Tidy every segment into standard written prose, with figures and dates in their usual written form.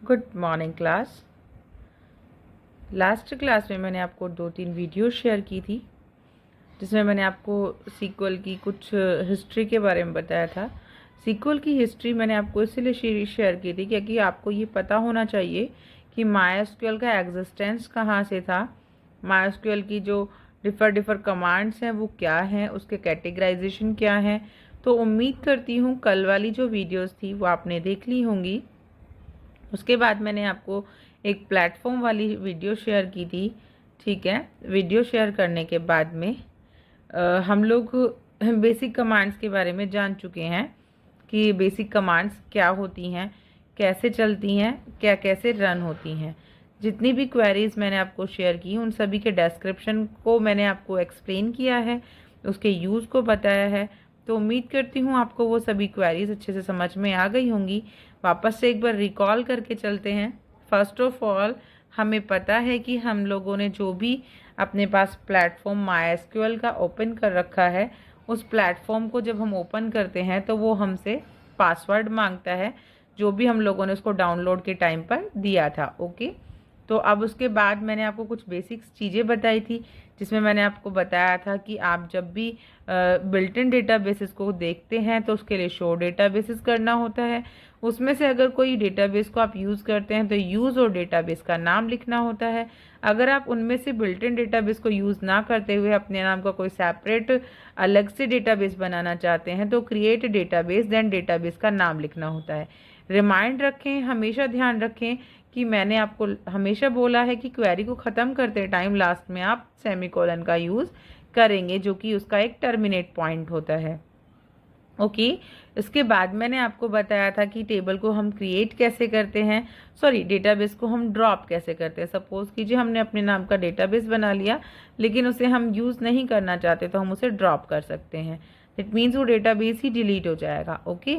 Good morning class. Last class में मैंने आपको 2-3 वीडियो शेयर की थी जिसमें मैंने आपको सीक्वल की कुछ हिस्ट्री के बारे में बताया था। सीक्वल की हिस्ट्री मैंने आपको इसलिए शेयर की थी क्योंकि आपको ये पता होना चाहिए कि मायस्क्यूएल का एग्जिस्टेंस कहाँ से था, मायस्क्यूएल की जो डिफर कमांड्स हैं वो क्या हैं, उसके कैटेगराइजेशन क्या हैं। तो उम्मीद करती हूँ कल वाली जो वीडियोस थी वो आपने देख ली होंगी। उसके बाद मैंने आपको एक प्लेटफॉर्म वाली वीडियो शेयर की थी। ठीक है, वीडियो शेयर करने के बाद में हम लोग बेसिक कमांड्स के बारे में जान चुके हैं कि बेसिक कमांड्स क्या होती हैं, कैसे चलती हैं, क्या कैसे रन होती हैं। जितनी भी क्वेरीज मैंने आपको शेयर की उन सभी के डिस्क्रिप्शन को मैंने आपको एक्सप्लेन किया है, उसके यूज़ को बताया है। तो उम्मीद करती हूँ आपको वो सभी क्वेरीज अच्छे से समझ में आ गई होंगी। वापस से एक बार रिकॉल करके चलते हैं। फर्स्ट ऑफ ऑल हमें पता है कि हम लोगों ने जो भी अपने पास प्लेटफॉर्म मायस्क्यूएल का ओपन कर रखा है, उस प्लेटफॉर्म को जब हम ओपन करते हैं तो वो हमसे पासवर्ड मांगता है, जो भी हम लोगों ने उसको डाउनलोड के टाइम पर दिया था। ओके, तो अब उसके बाद मैंने आपको कुछ बेसिक्स चीज़ें बताई थी जिसमें मैंने आपको बताया था कि आप जब भी बिल्ट इन डेटाबेसेस को देखते हैं तो उसके लिए शो डेटाबेसेस करना होता है। उसमें से अगर कोई डेटाबेस को आप यूज़ करते हैं तो यूज़ और डेटाबेस का नाम लिखना होता है। अगर आप उनमें से बिल्ट इन डेटाबेस को यूज़ ना करते हुए अपने नाम का कोई सेपरेट अलग से डेटाबेस बनाना चाहते हैं तो क्रिएट डेटाबेस देन डेटाबेस का नाम लिखना होता है। रिमाइंड रखें, हमेशा ध्यान रखें कि मैंने आपको हमेशा बोला है कि क्वेरी को ख़त्म करते टाइम लास्ट में आप सेमीकोलन का यूज़ करेंगे, जो कि उसका एक टर्मिनेट पॉइंट होता है। ओके, इसके बाद मैंने आपको बताया था कि टेबल को हम क्रिएट कैसे करते हैं, सॉरी डेटाबेस को हम ड्रॉप कैसे करते हैं। सपोज़ कीजिए हमने अपने नाम का डेटाबेस बना लिया लेकिन उसे हम यूज़ नहीं करना चाहते तो हम उसे ड्रॉप कर सकते हैं। इट मीन्स वो डेटाबेस ही डिलीट हो जाएगा। ओके,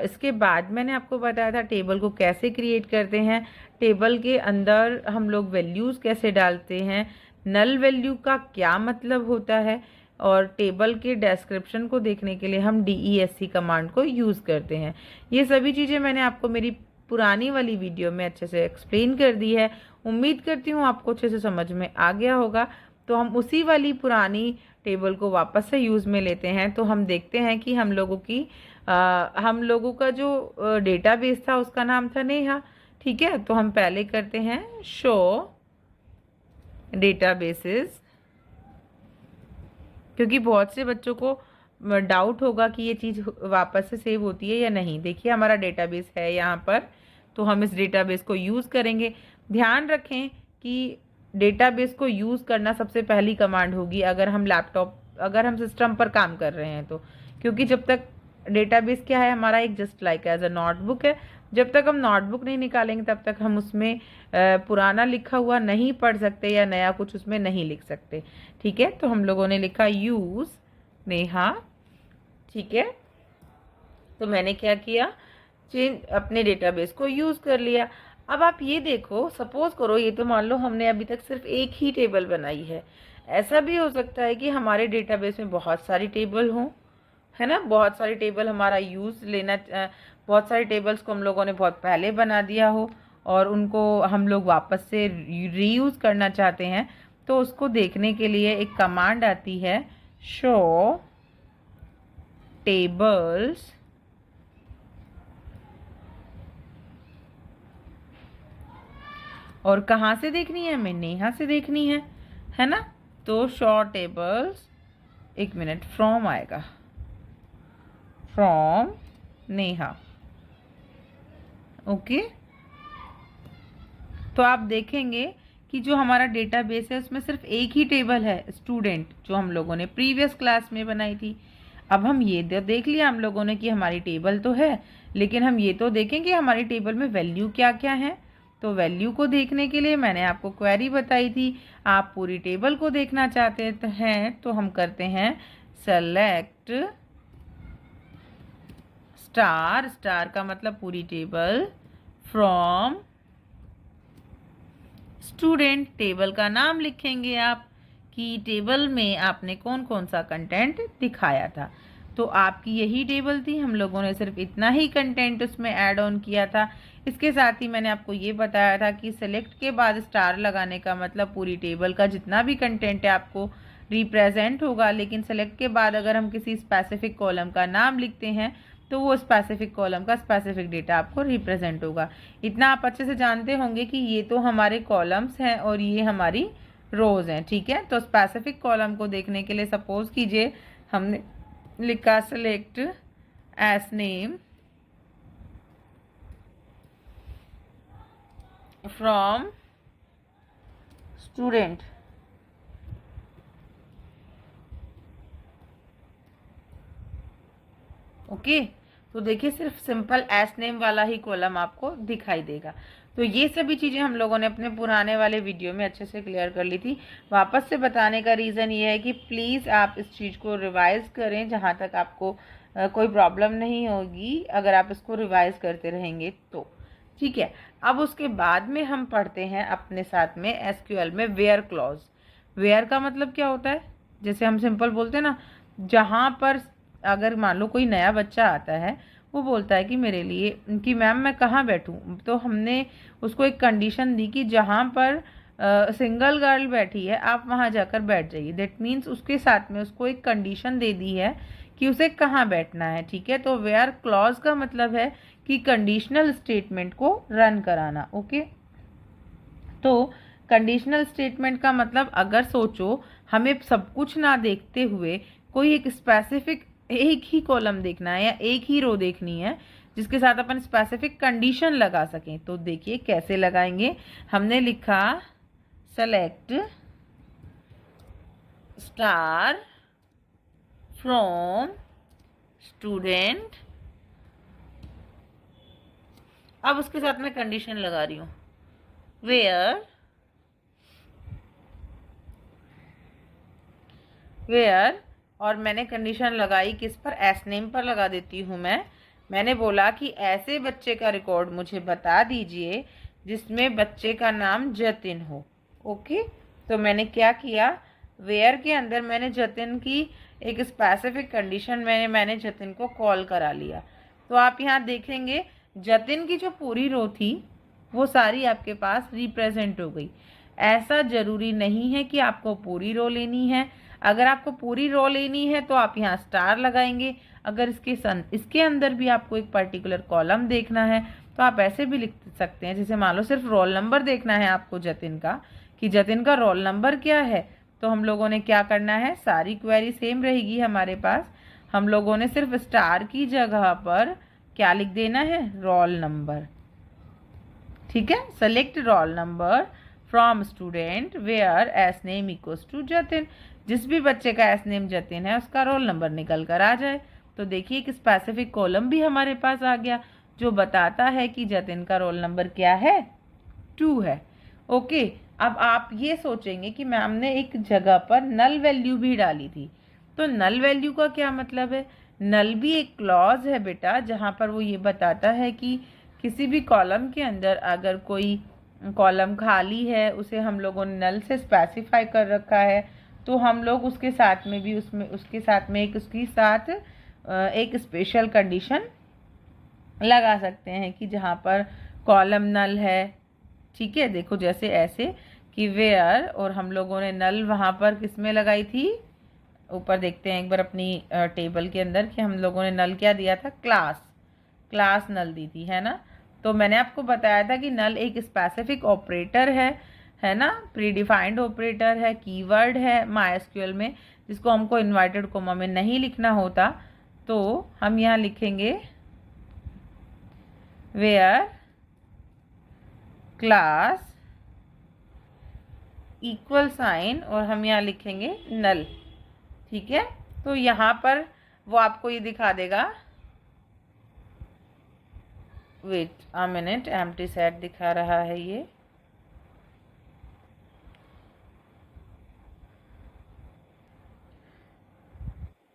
इसके बाद मैंने आपको बताया था टेबल को कैसे क्रिएट करते हैं, टेबल के अंदर हम लोग वैल्यूज़ कैसे डालते हैं, नल वैल्यू का क्या मतलब होता है, और टेबल के डिस्क्रिप्शन को देखने के लिए हम DESC कमांड को यूज़ करते हैं। ये सभी चीज़ें मैंने आपको मेरी पुरानी वाली वीडियो में अच्छे से एक्सप्लेन कर दी है। उम्मीद करती हूँ आपको अच्छे से समझ में आ गया होगा। तो हम उसी वाली पुरानी टेबल को वापस से यूज़ में लेते हैं। तो हम देखते हैं कि हम लोगों का जो डेटाबेस था उसका नाम था नेहा। ठीक है, तो हम पहले करते हैं शो डेटाबेसेस, क्योंकि बहुत से बच्चों को डाउट होगा कि ये चीज़ वापस से सेव होती है या नहीं। देखिए हमारा डेटाबेस है यहाँ पर, तो हम इस डेटाबेस को यूज़ करेंगे। ध्यान रखें कि डेटाबेस को यूज़ करना सबसे पहली कमांड होगी अगर हम सिस्टम पर काम कर रहे हैं तो, क्योंकि जब तक डेटाबेस क्या है हमारा एक just like as a notebook है, जब तक हम नोटबुक नहीं निकालेंगे तब तक हम उसमें पुराना लिखा हुआ नहीं पढ़ सकते या नया कुछ उसमें नहीं लिख सकते। ठीक है, तो हम लोगों ने लिखा यूज़ नेहा। ठीक है, तो मैंने क्या किया, चेंज अपने डेटाबेस को यूज़ कर लिया। अब आप ये देखो, सपोज करो ये तो मान लो हमने अभी तक सिर्फ एक ही टेबल बनाई है। ऐसा भी हो सकता है कि हमारे डेटाबेस में बहुत सारी टेबल हों, है ना, बहुत सारी टेबल हमारा बहुत सारी टेबल्स को हम लोगों ने बहुत पहले बना दिया हो और उनको हम लोग वापस से रीयूज़ करना चाहते हैं। तो उसको देखने के लिए एक कमांड आती है शो टेबल्स और कहाँ से देखनी है, हमें नेहा से देखनी है ना। तो शो टेबल्स, एक मिनट, फ्रॉम आएगा, फ्रॉम नेहा। ओके, तो आप देखेंगे कि जो हमारा डेटाबेस है उसमें सिर्फ एक ही टेबल है स्टूडेंट, जो हम लोगों ने प्रीवियस क्लास में बनाई थी। अब हम ये देख लिया हम लोगों ने कि हमारी टेबल तो है, लेकिन हम ये तो देखें कि हमारी टेबल में वैल्यू क्या क्या है। तो वैल्यू को देखने के लिए मैंने आपको क्वेरी बताई थी, आप पूरी टेबल को देखना चाहते हैं तो हम करते हैं सेलेक्ट स्टार, स्टार का मतलब पूरी टेबल, फ्रॉम स्टूडेंट, टेबल का नाम लिखेंगे आप कि टेबल में आपने कौन कौन सा कंटेंट दिखाया था। तो आपकी यही टेबल थी, हम लोगों ने सिर्फ इतना ही कंटेंट उसमें ऐड ऑन किया था। इसके साथ ही मैंने आपको ये बताया था कि सेलेक्ट के बाद स्टार लगाने का मतलब पूरी टेबल का जितना भी कंटेंट है आपको रिप्रेजेंट होगा, लेकिन सेलेक्ट के बाद अगर हम किसी स्पेसिफिक कॉलम का नाम लिखते हैं तो वो स्पेसिफिक कॉलम का स्पेसिफिक डेटा आपको रिप्रेजेंट होगा। इतना आप अच्छे से जानते होंगे कि ये तो हमारे कॉलम्स हैं और ये हमारी रोज हैं, ठीक है। तो स्पेसिफिक कॉलम को देखने के लिए सपोज कीजिए हमने लिखा select S name from student, okay. तो देखिए सिर्फ सिंपल एस नेम वाला ही कॉलम आपको दिखाई देगा। तो ये सभी चीज़ें हम लोगों ने अपने पुराने वाले वीडियो में अच्छे से क्लियर कर ली थी। वापस से बताने का रीज़न ये है कि प्लीज़ आप इस चीज़ को रिवाइज़ करें, जहाँ तक आपको कोई प्रॉब्लम नहीं होगी अगर आप इसको रिवाइज़ करते रहेंगे तो, ठीक है। अब उसके बाद में हम पढ़ते हैं अपने साथ में एसक्यूएल में वेयर क्लॉज। वेयर का मतलब क्या होता है, जैसे हम सिंपल बोलते हैं ना, जहाँ पर अगर मान लो कोई नया बच्चा आता है, वो बोलता है कि मेरे लिए कि मैम मैं कहाँ बैठूं, तो हमने उसको एक कंडीशन दी कि जहाँ पर सिंगल गर्ल बैठी है आप वहाँ जाकर बैठ जाइए। दैट मीन्स उसके साथ में उसको एक कंडीशन दे दी है कि उसे कहाँ बैठना है, ठीक है। तो वेयर क्लॉज का मतलब है कि कंडीशनल स्टेटमेंट को रन कराना, ओके। तो कंडीशनल स्टेटमेंट का मतलब अगर सोचो हमें सब कुछ ना देखते हुए कोई एक स्पेसिफिक एक ही कॉलम देखना है या एक ही रो देखनी है जिसके साथ अपन स्पेसिफिक कंडीशन लगा सकें, तो देखिए कैसे लगाएंगे। हमने लिखा सेलेक्ट स्टार फ्रॉम स्टूडेंट, अब उसके साथ में कंडीशन लगा रही हूँ वेयर और मैंने कंडीशन लगाई किस पर, एस नेम पर लगा देती हूँ मैंने बोला कि ऐसे बच्चे का रिकॉर्ड मुझे बता दीजिए जिसमें बच्चे का नाम जतिन हो, ओके। तो मैंने क्या किया, वेयर के अंदर मैंने जतिन की एक स्पेसिफिक कंडीशन मैंने जतिन को कॉल करा लिया। तो आप यहाँ देखेंगे जतिन की जो पूरी रो थी वो सारी आपके पास रिप्रेजेंट हो गई। ऐसा ज़रूरी नहीं है कि आपको पूरी रो लेनी है। अगर आपको पूरी रो लेनी है तो आप यहाँ स्टार लगाएंगे। अगर इसके अंदर भी आपको एक पर्टिकुलर कॉलम देखना है तो आप ऐसे भी लिख सकते हैं, जैसे मान लो सिर्फ रोल नंबर देखना है आपको जतिन का, कि जतिन का रोल नंबर क्या है। तो हम लोगों ने क्या करना है, सारी क्वेरी सेम रहेगी हमारे पास। हम लोगों ने सिर्फ स्टार की जगह पर क्या लिख देना है, रोल नंबर, ठीक है। Select roll number from student where s name equals to Jatin, जिस भी बच्चे का एस नेम जतिन है उसका रोल नंबर निकल कर आ जाए। तो देखिए एक स्पेसिफिक कॉलम भी हमारे पास आ गया जो बताता है कि जतिन का रोल नंबर क्या है, 2 है, ओके। अब आप ये सोचेंगे कि मैम ने एक जगह पर नल वैल्यू भी डाली थी, तो नल वैल्यू का क्या मतलब है, नल भी एक क्लॉज है बेटा, जहाँ पर वो ये बताता है कि किसी भी कॉलम के अंदर अगर कोई कॉलम खाली है उसे हम लोगों ने नल से स्पेसिफाई कर रखा है, तो हम लोग उसके साथ में भी उसके साथ में एक स्पेशल कंडीशन लगा सकते हैं कि जहाँ पर कॉलम नल है, ठीक है। देखो जैसे ऐसे कि वेयर, और हम लोगों ने नल वहाँ पर किस में लगाई थी, ऊपर देखते हैं एक बार अपनी टेबल के अंदर कि हम लोगों ने नल क्या दिया था, क्लास नल दी थी, है ना। तो मैंने आपको बताया था कि नल एक स्पेसिफिक ऑपरेटर है ना, प्रीडिफाइंड ऑपरेटर है, कीवर्ड है मायस्क्यूएल में, जिसको हमको इन्वर्टेड कोमा में नहीं लिखना होता। तो हम यहाँ लिखेंगे वेयर क्लास इक्वल साइन और हम यहाँ लिखेंगे नल, ठीक है। तो यहाँ पर वो आपको ये दिखा देगा, wait a minute, empty set दिखा रहा है ये,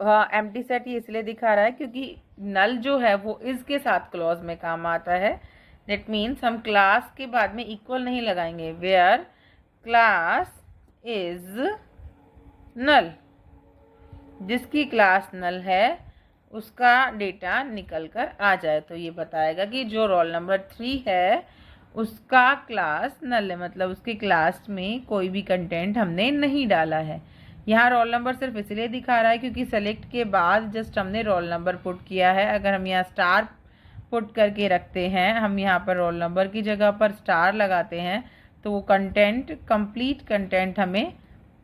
हाँ एम्प्टी सेट ये इसलिए दिखा रहा है क्योंकि नल जो है वो इज के साथ क्लॉज में काम आता है। दैट मीन्स हम क्लास के बाद में इक्वल नहीं लगाएंगे, वेयर क्लास इज नल, जिसकी क्लास नल है उसका डेटा निकल कर आ जाए। तो ये बताएगा कि जो रोल नंबर 3 है उसका क्लास नल है, मतलब उसके क्लास में कोई भी कंटेंट हमने नहीं डाला है। यहाँ रोल नंबर सिर्फ इसलिए दिखा रहा है क्योंकि सेलेक्ट के बाद जस्ट हमने रोल नंबर पुट किया है। अगर हम यहाँ स्टार पुट करके रखते हैं, हम यहाँ पर रोल नंबर की जगह पर स्टार लगाते हैं, तो वो कंटेंट कंप्लीट कंटेंट हमें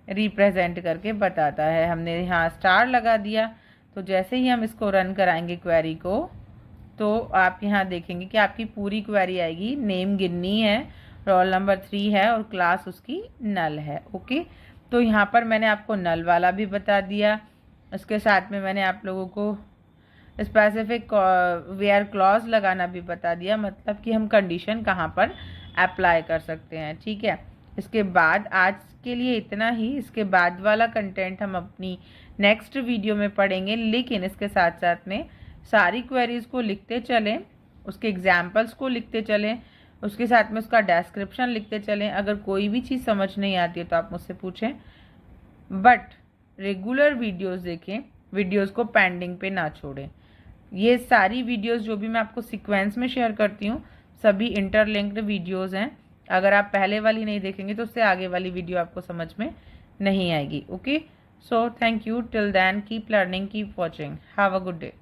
रिप्रेजेंट करके बताता है। हमने यहाँ स्टार लगा दिया, तो जैसे ही हम इसको रन कराएंगे क्वेरी को, तो आप यहाँ देखेंगे कि आपकी पूरी क्वेरी आएगी। नेम गिन्नी है, रोल नंबर 3 है और क्लास उसकी नल है। ओके, तो यहाँ पर मैंने आपको नल वाला भी बता दिया। इसके साथ में मैंने आप लोगों को स्पेसिफिक वेयर क्लॉज लगाना भी बता दिया, मतलब कि हम कंडीशन कहाँ पर अप्लाई कर सकते हैं। ठीक है, इसके बाद आज के लिए इतना ही। इसके बाद वाला कंटेंट हम अपनी नेक्स्ट वीडियो में पढ़ेंगे, लेकिन इसके साथ साथ में सारी क्वेरीज को लिखते चलें, उसके एग्जाम्पल्स को लिखते चलें, उसके साथ में उसका डिस्क्रिप्शन लिखते चलें। अगर कोई भी चीज़ समझ नहीं आती है तो आप मुझसे पूछें, बट रेगुलर वीडियोस देखें, वीडियोस को पेंडिंग पे ना छोड़ें। ये सारी वीडियोस जो भी मैं आपको सीक्वेंस में शेयर करती हूँ, सभी इंटरलिंक्ड वीडियोस हैं। अगर आप पहले वाली नहीं देखेंगे तो उससे आगे वाली वीडियो आपको समझ में नहीं आएगी। Okay, so thank you, till then keep learning, keep watching, have a good day.